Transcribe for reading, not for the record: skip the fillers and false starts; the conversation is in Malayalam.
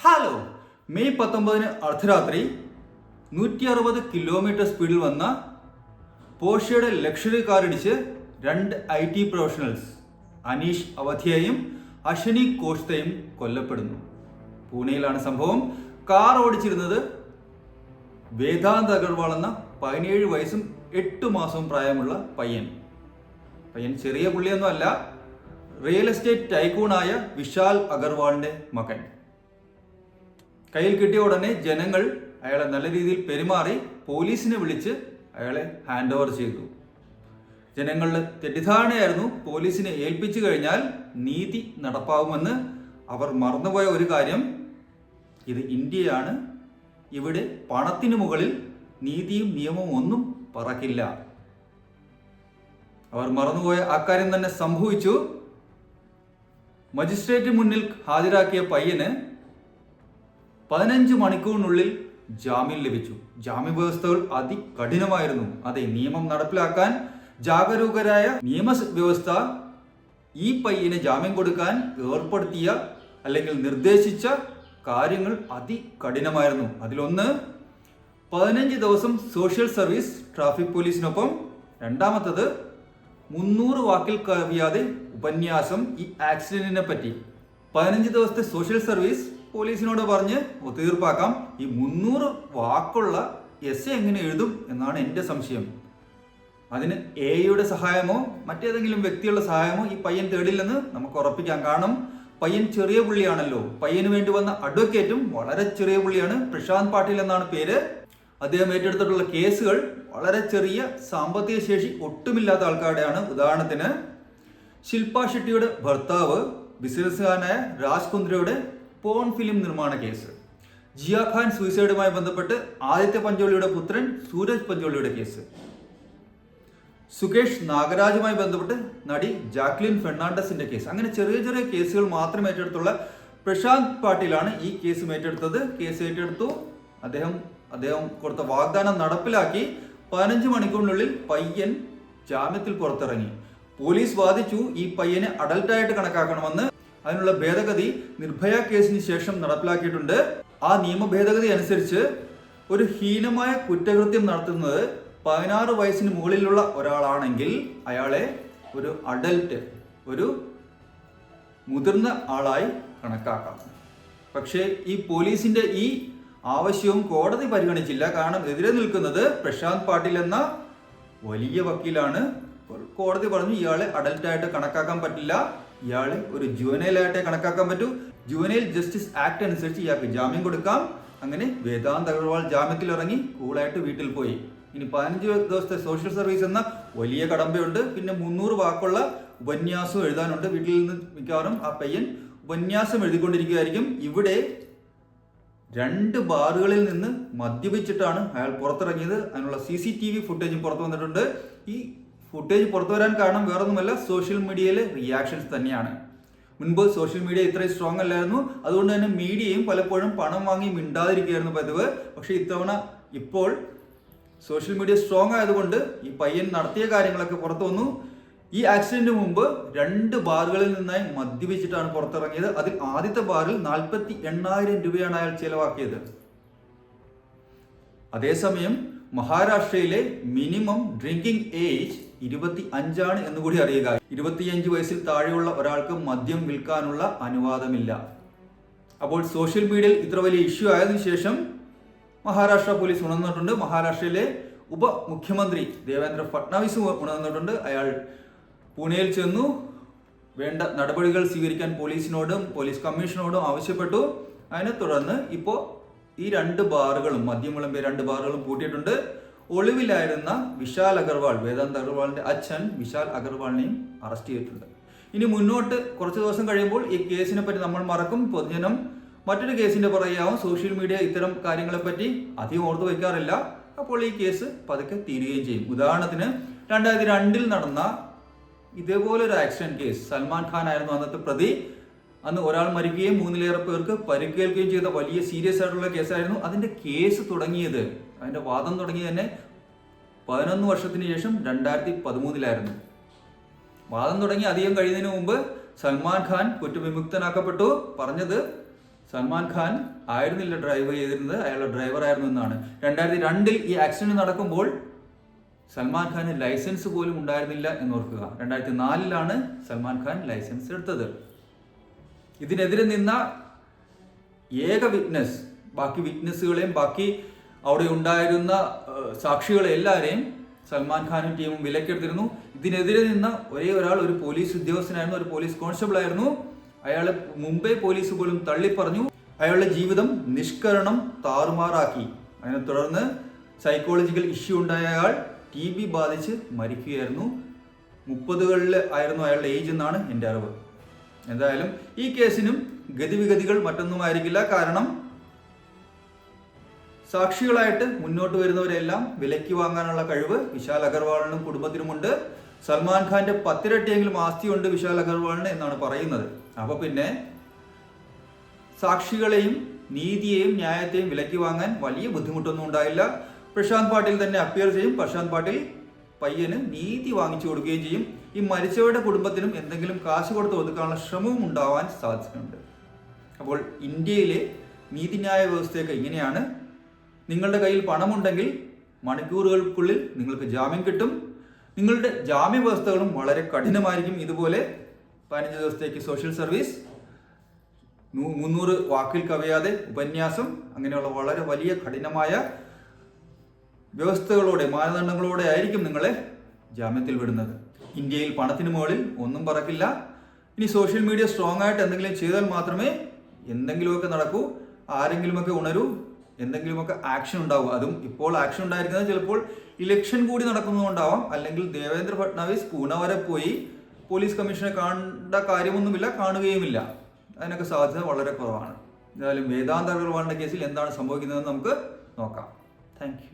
ഹലോ, മെയ് 19 അർദ്ധരാത്രി 160 കിലോമീറ്റർ സ്പീഡിൽ വന്ന പോർഷയുടെ ലക്ഷറി കാർ ഇടിച്ച് രണ്ട് IT പ്രൊഫഷണൽസ് അനീഷ് അവധിയെയും അശ്വിനി കോഷ്തയും കൊല്ലപ്പെടുന്നു. പൂനെയിലാണ് സംഭവം. കാർ ഓടിച്ചിരുന്നത് വേദാന്ത് അഗർവാൾ എന്ന 17 വയസ്സും 8 മാസവും പ്രായമുള്ള പയ്യൻ. ചെറിയ പുള്ളിയൊന്നും അല്ല, റിയൽ എസ്റ്റേറ്റ് ടൈക്കൂണായ വിശാൽ അഗർവാളിന്റെ മകൻ. കയ്യിൽ കിട്ടിയ ഉടനെ ജനങ്ങൾ അയാളെ നല്ല രീതിയിൽ പെരുമാറി പോലീസിനെ വിളിച്ച് അയാളെ ഹാൻഡ് ഓവർ ചെയ്തു. ജനങ്ങളുടെ തെറ്റിദ്ധാരണയായിരുന്നു പോലീസിനെ ഏൽപ്പിച്ചു കഴിഞ്ഞാൽ നീതി നടപ്പാവുമെന്ന്. അവർ മറന്നുപോയ ഒരു കാര്യം, ഇത് ഇന്ത്യയാണ്, ഇവിടെ പണത്തിനു മുകളിൽ നീതിയും നിയമവും ഒന്നും പറക്കില്ല. അവർ മറന്നുപോയ അക്കാര്യം തന്നെ സംഭവിച്ചു. മജിസ്ട്രേറ്റ് മുന്നിൽ ഹാജരാക്കിയ പയ്യന് 15 മണിക്കൂറിനുള്ളിൽ ജാമ്യം ലഭിച്ചു. ജാമ്യ വ്യവസ്ഥകൾ അതികഠിനമായിരുന്നു. അതെ, നിയമം നടപ്പിലാക്കാൻ ജാഗരൂകരായ നിയമവ്യവസ്ഥ ഈ പയ്യന് ജാമ്യം കൊടുക്കാൻ ഏർപ്പെടുത്തിയ അല്ലെങ്കിൽ നിർദ്ദേശിച്ച കാര്യങ്ങൾ അതികഠിനമായിരുന്നു. അതിലൊന്ന് 15 ദിവസം സോഷ്യൽ സർവീസ് ട്രാഫിക് പോലീസിനൊപ്പം. രണ്ടാമത്തത് 300 വാക്കിൽ കവിയാതെ ഉപന്യാസം ഈ ആക്സിഡന്റിനെ പറ്റി. 15 ദിവസത്തെ സോഷ്യൽ സർവീസ് പോലീസിനോട് പറഞ്ഞ് ഒത്തുതീർപ്പാക്കാം. ഈ 300 വാക്കുള്ള എസ്സേ എങ്ങനെ എഴുതും എന്നാണ് എൻ്റെ സംശയം. അതിന് എയുടെ സഹായമോ മറ്റേതെങ്കിലും വ്യക്തികളുടെ സഹായമോ ഈ പയ്യൻ തേടില്ലെന്ന് നമുക്ക് ഉറപ്പിക്കാം. കാരണം പയ്യൻ ചെറിയ പുള്ളിയാണല്ലോ. പയ്യന് വേണ്ടി വന്ന അഡ്വക്കേറ്റും വളരെ ചെറിയ പുള്ളിയാണ്. പ്രശാന്ത് പാട്ടീൽ എന്നാണ് പേര്. അദ്ദേഹം ഏറ്റെടുത്തിട്ടുള്ള കേസുകൾ വളരെ ചെറിയ സാമ്പത്തിക ശേഷി ഒട്ടുമില്ലാത്ത ആൾക്കാരുടെയാണ്. ഉദാഹരണത്തിന് ശില്പ ഷെട്ടിയുടെ ഭർത്താവ് ബിസിനസ്സുകാരനായ രാജ് കുന്ദ്രയുടെ പോൺ ഫിലിം നിർമ്മാണ കേസ്, ജിയ ഖാൻ സൂയിസൈഡുമായി ബന്ധപ്പെട്ട് ആദിത്യ പഞ്ചോളിയുടെ പുത്രൻ സൂരജ് പഞ്ചോളിയുടെ കേസ്, സുകേഷ് നാഗരാജുമായി ബന്ധപ്പെട്ട് നടി ജാക്ലിൻ ഫെർണാണ്ടസിന്റെ കേസ്. അങ്ങനെ ചെറിയ ചെറിയ കേസുകൾ മാത്രം ഏറ്റെടുത്തുള്ള പ്രശാന്ത് പാട്ടീലാണ് ഈ കേസ് ഏറ്റെടുത്തത്. കേസ് ഏറ്റെടുത്തു. അദ്ദേഹം കൊടുത്ത വാഗ്ദാനം നടപ്പിലാക്കി. 15 മണിക്കൂറിനുള്ളിൽ പയ്യൻ ജാമ്യത്തിൽ പുറത്തിറങ്ങി. പോലീസ് വാദിച്ചു ഈ പയ്യനെ അഡൽട്ടായിട്ട് കണക്കാക്കണമെന്ന്. അതിനുള്ള ഭേദഗതി നിർഭയ കേസിന് ശേഷം നടപ്പിലാക്കിയിട്ടുണ്ട്. ആ നിയമ ഭേദഗതി അനുസരിച്ച് ഒരു ഹീനമായ കുറ്റകൃത്യം നടത്തുന്നത് 16 വയസ്സിന് മുകളിലുള്ള ഒരാളാണെങ്കിൽ അയാളെ ഒരു അഡൽട്ട്, ഒരു മുതിർന്ന ആളായി കണക്കാക്കാം. പക്ഷേ ഈ പോലീസിന്റെ ഈ ആവശ്യവും കോടതി പരിഗണിച്ചില്ല. കാരണം എതിരെ നിൽക്കുന്നത് പ്രശാന്ത് പാട്ടീൽ എന്ന വലിയ വക്കീലാണ്. കോടതി പറഞ്ഞു ഇയാളെ അഡൽട്ടായിട്ട് കണക്കാക്കാൻ പറ്റില്ല, ഇയാളെ ഒരു ജുവനൈലായിട്ടേ കണക്കാക്കാൻ പറ്റൂ. ജുവനൈൽ ജസ്റ്റിസ് ആക്ട് അനുസരിച്ച് ഇയാൾക്ക് ജാമ്യം കൊടുക്കാം. അങ്ങനെ വേദാന്ത് അഗർവാൾ ജാമ്യത്തിൽ ഇറങ്ങി കൂളായിട്ട് വീട്ടിൽ പോയി. ഇനി 15 ദിവസത്തെ സോഷ്യൽ സർവീസ് എന്ന വലിയ കടമ്പയുണ്ട്. പിന്നെ 300 വാക്കുള്ള ഉപന്യാസം എഴുതാനുണ്ട്. വീട്ടിൽ നിന്ന് മിക്കവാറും ആ പയ്യൻ ഉപന്യാസം എഴുതിക്കൊണ്ടിരിക്കുകയായിരിക്കും. ഇവിടെ 2 ബാറുകളിൽ നിന്ന് മദ്യപിച്ചിട്ടാണ് അയാൾ പുറത്തിറങ്ങിയത്. അതിനുള്ള CCTV ഫുട്ടേജും പുറത്തു വന്നിട്ടുണ്ട്. ഈ ഫുട്ടേജ് പുറത്തു വരാൻ കാരണം വേറൊന്നുമല്ല, സോഷ്യൽ മീഡിയയിലെ റിയാക്ഷൻസ് തന്നെയാണ്. മുൻപ് സോഷ്യൽ മീഡിയ ഇത്രയും സ്ട്രോങ് അല്ലായിരുന്നു. അതുകൊണ്ട് തന്നെ മീഡിയയും പലപ്പോഴും പണം വാങ്ങി മിണ്ടാതിരിക്കുകയായിരുന്നു പതിവ്. പക്ഷേ ഇത്തവണ ഇപ്പോൾ സോഷ്യൽ മീഡിയ സ്ട്രോങ് ആയതുകൊണ്ട് ഈ പയ്യൻ നടത്തിയ കാര്യങ്ങളൊക്കെ പുറത്തു വന്നു. ഈ ആക്സിഡന്റിന് മുമ്പ് 2 ബാറുകളിൽ നിന്നായി മദ്യപിച്ചിട്ടാണ് പുറത്തിറങ്ങിയത്. അതിൽ ആദ്യത്തെ ബാറിൽ 48,000 രൂപയാണ് അയാൾ ചെലവാക്കിയത്. അതേസമയം മഹാരാഷ്ട്രയിലെ മിനിമം ഡ്രിങ്കിംഗ് ഏജ് 25 എന്ന് കൂടി അറിയുക. 25 വയസ്സിൽ താഴെയുള്ള ഒരാൾക്ക് മദ്യം വിൽക്കാനുള്ള അനുവാദമില്ല. അപ്പോൾ സോഷ്യൽ മീഡിയയിൽ ഇത്ര വലിയ ഇഷ്യൂ ആയതിനു ശേഷം മഹാരാഷ്ട്ര പോലീസ് ഉണർന്നിട്ടുണ്ട്. മഹാരാഷ്ട്രയിലെ ഉപമുഖ്യമന്ത്രി ദേവേന്ദ്ര ഫട്നാവിസ് ഉണർന്നിട്ടുണ്ട്. അയാൾ പൂനെയിൽ ചെന്നു വേണ്ട നടപടികൾ സ്വീകരിക്കാൻ പോലീസിനോടും പോലീസ് കമ്മീഷനോടും ആവശ്യപ്പെട്ടു. അതിനെ തുടർന്ന് ഇപ്പോൾ ഈ 2 ബാറുകളും മദ്യം വിളമ്പിയ 2 ബാറുകളും പൂട്ടിയിട്ടുണ്ട്. ഒളിവിലായിരുന്ന വിശാൽ അഗർവാൾ, വേദാന്ത് അഗർവാളിന്റെ അച്ഛൻ വിശാൽ അഗർവാളിനെയും അറസ്റ്റ് ചെയ്തിട്ടുണ്ട്. ഇനി മുന്നോട്ട് കുറച്ച് ദിവസം കഴിയുമ്പോൾ ഈ കേസിനെ പറ്റി നമ്മൾ മറക്കും. പൊതുജനം മറ്റൊരു കേസിന്റെ പുറകെയാവും. സോഷ്യൽ മീഡിയ ഇത്തരം കാര്യങ്ങളെപ്പറ്റി അധികം ഓർത്തു വയ്ക്കാറില്ല. അപ്പോൾ ഈ കേസ് പതുക്കെ തീരുകയും ചെയ്യും. ഉദാഹരണത്തിന് 2002 നടന്ന ഇതേപോലെ ഒരു ആക്സിഡന്റ് കേസ്, സൽമാൻ ഖാൻ ആയിരുന്നു അന്നത്തെ പ്രതി. അന്ന് ഒരാൾ മരിക്കുകയും 3-ലേറെ പേർക്ക് പരിക്കേൽക്കുകയും ചെയ്ത വലിയ സീരിയസ് ആയിട്ടുള്ള കേസായിരുന്നു. അതിന്റെ കേസ് തുടങ്ങിയത്, അതിന്റെ വാദം തുടങ്ങിയത് തന്നെ 11 വർഷത്തിന് ശേഷം 2013 വാദം തുടങ്ങി അധികം കഴിയുന്നതിന് മുമ്പ് സൽമാൻ ഖാൻ കുറ്റവിമുക്തനാക്കപ്പെട്ടു. പറഞ്ഞത് സൽമാൻ ഖാൻ ആയിരുന്നില്ല ഡ്രൈവ് ചെയ്തിരുന്നത്, അയാളുടെ ഡ്രൈവർ ആയിരുന്നു എന്നാണ്. 2002 ഈ ആക്സിഡന്റ് നടക്കുമ്പോൾ സൽമാൻ ഖാന് ലൈസൻസ് പോലും ഉണ്ടായിരുന്നില്ല എന്ന് ഓർക്കുക. 2004 സൽമാൻ ഖാൻ ലൈസൻസ് എടുത്തത്. ഇതിനെതിരെ നിന്ന ഏക വിറ്റ്നസ്, ബാക്കി വിറ്റ്നസ്സുകളെയും ബാക്കി അവിടെ ഉണ്ടായിരുന്ന സാക്ഷികളെ എല്ലാവരെയും സൽമാൻ ഖാനും ടീമും വിലക്കെടുത്തിരുന്നു. ഇതിനെതിരെ നിന്ന ഒരേ ഒരാൾ ഒരു പോലീസ് ഉദ്യോഗസ്ഥനായിരുന്നു, ഒരു പോലീസ് കോൺസ്റ്റബിൾ ആയിരുന്നു. അയാളെ മുംബൈ പോലീസ് പോലും തള്ളിപ്പറഞ്ഞു. അയാളുടെ ജീവിതം നിഷ്കരണം താറുമാറാക്കി. അതിനെ തുടർന്ന് സൈക്കോളജിക്കൽ ഇഷ്യൂ ഉണ്ടായ അയാൾ TB ബാധിച്ച് മരിക്കുകയായിരുന്നു. 30കളിൽ ആയിരുന്നു അയാളുടെ ഏജ് എന്നാണ് എൻ്റെ അറിവ്. എന്തായാലും ഈ കേസിനും ഗതിവിഗതികൾ മറ്റൊന്നുമായിരിക്കില്ല. കാരണം സാക്ഷികളായിട്ട് മുന്നോട്ട് വരുന്നവരെല്ലാം വിലയ്ക്ക് വാങ്ങാനുള്ള കഴിവ് വിശാൽ അഗർവാളിനും കുടുംബത്തിനുമുണ്ട്. സൽമാൻ ഖാന്റെ 10 ഇരട്ടിയെങ്കിലും ആസ്തിയുണ്ട് വിശാൽ അഗർവാളിന് എന്നാണ് പറയുന്നത്. അപ്പൊ പിന്നെ സാക്ഷികളെയും നീതിയെയും ന്യായത്തെയും വിലയ്ക്ക് വാങ്ങാൻ വലിയ ബുദ്ധിമുട്ടൊന്നും ഉണ്ടായില്ല. പ്രശാന്ത് പാട്ടീൽ തന്നെ അപ്പിയർ ചെയ്യും. പ്രശാന്ത് പാട്ടീൽ പയ്യന് നീതി വാങ്ങിച്ചു കൊടുക്കുകയും ചെയ്യും. ഈ മരിച്ചവരുടെ കുടുംബത്തിനും എന്തെങ്കിലും കാശ് കൊടുത്ത് ഒതുക്കാനുള്ള ശ്രമവും ഉണ്ടാവാൻ സാധ്യതയുണ്ട്. അപ്പോൾ ഇന്ത്യയിലെ നീതിന്യായ വ്യവസ്ഥയൊക്കെ ഇങ്ങനെയാണ്. നിങ്ങളുടെ കയ്യിൽ പണമുണ്ടെങ്കിൽ മണിക്കൂറുകൾക്കുള്ളിൽ നിങ്ങൾക്ക് ജാമ്യം കിട്ടും. നിങ്ങളുടെ ജാമ്യ വ്യവസ്ഥകളും വളരെ കഠിനമായിരിക്കും. ഇതുപോലെ 15 ദിവസത്തേക്ക് സോഷ്യൽ സർവീസ്, 300 വാക്കിൽ കവിയാതെ ഉപന്യാസം, അങ്ങനെയുള്ള വളരെ വലിയ കഠിനമായ വ്യവസ്ഥകളോടെ മാനദണ്ഡങ്ങളോടെ ആയിരിക്കും നിങ്ങളെ ജാമ്യത്തിൽ വിടുന്നത്. ഇന്ത്യയിൽ പണത്തിന് മുകളിൽ ഒന്നും പറക്കില്ല. ഇനി സോഷ്യൽ മീഡിയ സ്ട്രോങ് ആയിട്ട് എന്തെങ്കിലും ചെയ്താൽ മാത്രമേ എന്തെങ്കിലുമൊക്കെ നടക്കൂ, ആരെങ്കിലുമൊക്കെ ഉണരൂ, എന്തെങ്കിലുമൊക്കെ ആക്ഷൻ ഉണ്ടാവും. അതും ഇപ്പോൾ ആക്ഷൻ ഉണ്ടായിരിക്കുന്നത് ചിലപ്പോൾ ഇലക്ഷൻ കൂടി നടക്കുന്നതുകൊണ്ടാവാം. അല്ലെങ്കിൽ ദേവേന്ദ്ര ഫട്നാവിസ് പൂനെ വരെ പോയി പോലീസ് കമ്മീഷനെ കാണേണ്ട കാര്യമൊന്നുമില്ല, കാണുകയുമില്ല. അതിനൊക്കെ സാധ്യത വളരെ കുറവാണ്. എന്തായാലും വേദാന്ത അഗർവാളിന്റെ കേസിൽ എന്താണ് സംഭവിക്കുന്നതെന്ന് നമുക്ക് നോക്കാം. Thank you.